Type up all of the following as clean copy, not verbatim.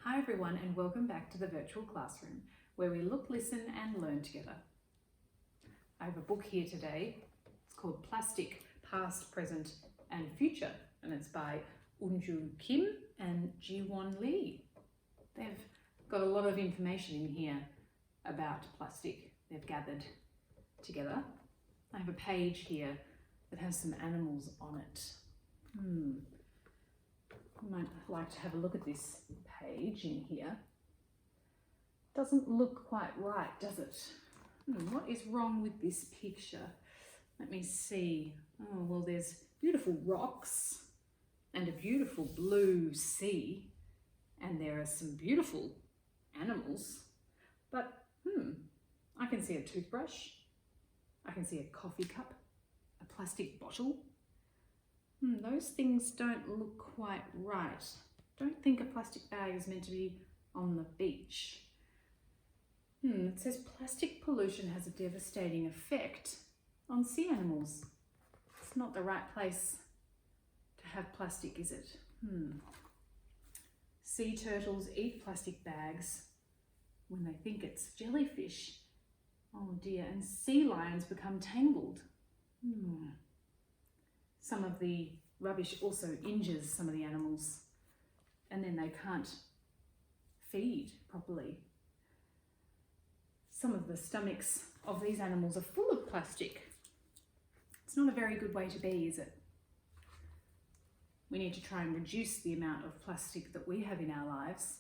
Hi everyone, and welcome back to the virtual classroom where we look, listen and learn together. I have a book here today. It's called Plastic, Past, Present and Future, and it's by Unju Kim and Jiwon Lee. They've got a lot of information in here about plastic they've gathered together. I have a page here that has some animals on it. You might like to have a look at this page in here. Doesn't look quite right, does it? What is wrong with this picture? Let me see. Oh, well, there's beautiful rocks and a beautiful blue sea, and there are some beautiful animals, but I can see a toothbrush, I can see a coffee cup, a plastic bottle. Those things don't look quite right. Don't think a plastic bag is meant to be on the beach. It says plastic pollution has a devastating effect on sea animals. It's not the right place to have plastic, is it? Sea turtles eat plastic bags when they think it's jellyfish. Oh dear, and sea lions become tangled. Some of the rubbish also injures some of the animals, and then they can't feed properly. Some of the stomachs of these animals are full of plastic. It's not a very good way to be, is it? We need to try and reduce the amount of plastic that we have in our lives.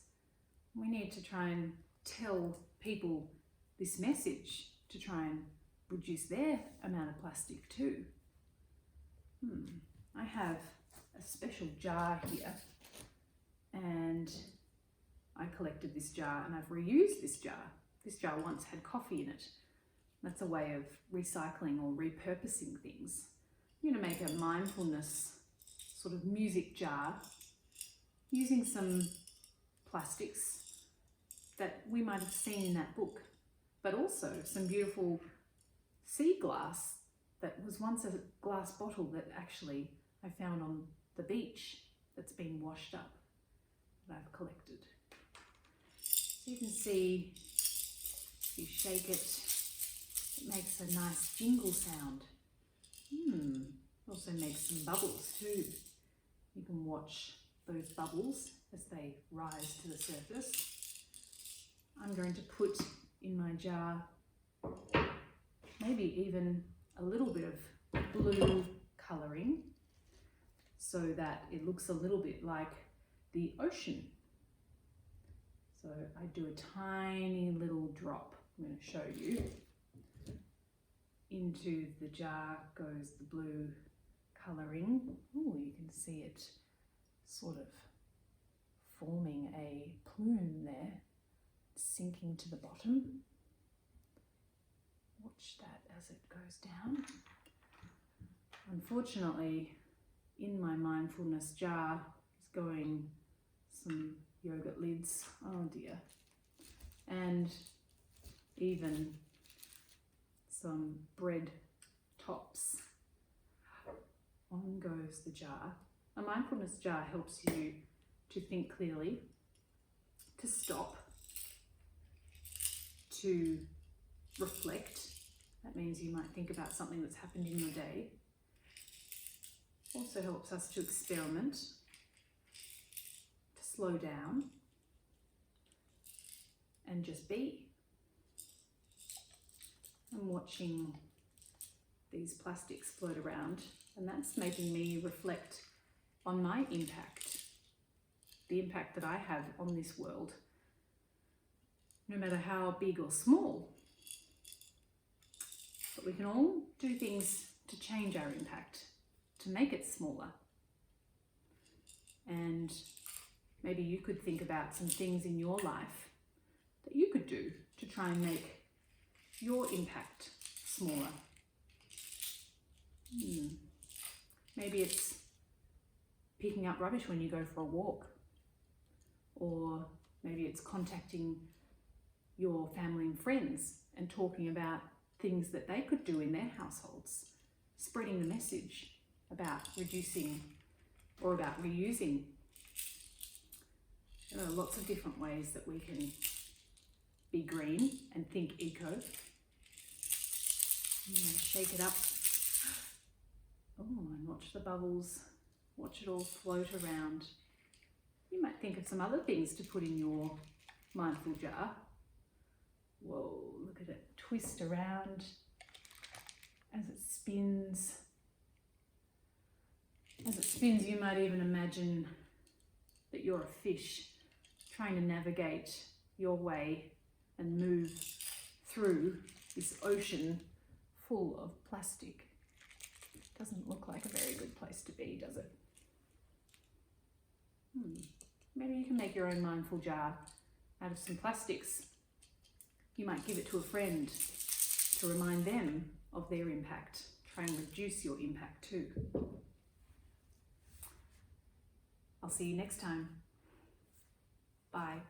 We need to try and tell people this message to try and reduce their amount of plastic too. I have a special jar here, and I collected this jar and I've reused this jar. This jar once had coffee in it. That's a way of recycling or repurposing things. I'm going to make a mindfulness sort of music jar using some plastics that we might have seen in that book, but also some beautiful sea glass that was once a glass bottle that actually I found on the beach that's been washed up, that I've collected. So you can see, if you shake it, it makes a nice jingle sound. Also makes some bubbles too. You can watch those bubbles as they rise to the surface. I'm going to put in my jar maybe even a little bit of blue colouring so that it looks a little bit like the ocean. So I do a tiny little drop. I'm going to show you. Into the jar goes the blue colouring. Oh, you can see it sort of forming a plume there, sinking to the bottom. Watch that as it goes down. Unfortunately, in my mindfulness jar is going some yogurt lids. Oh dear. And even some bread tops. On goes the jar. A mindfulness jar helps you to think clearly, to stop, to reflect. That means you might think about something that's happened in your day. Also helps us to experiment, to slow down and just be. I'm watching these plastics float around, and that's making me reflect on my impact, the impact that I have on this world, no matter how big or small. But we can all do things to change our impact, to make it smaller. And maybe you could think about some things in your life that you could do to try and make your impact smaller. Maybe it's picking up rubbish when you go for a walk, or maybe it's contacting your family and friends and talking about things that they could do in their households, spreading the message about reducing or about reusing. There are lots of different ways that we can be green and think eco. I'm going to shake it up. Oh, and watch the bubbles. Watch it all float around. You might think of some other things to put in your mindful jar. Whoa, look at it twist around as it spins. As it spins, you might even imagine that you're a fish trying to navigate your way and move through this ocean full of plastic. Doesn't look like a very good place to be, does it? Maybe you can make your own mindful jar out of some plastics. You might give it to a friend to remind them of their impact. Try and reduce your impact too. I'll see you next time. Bye.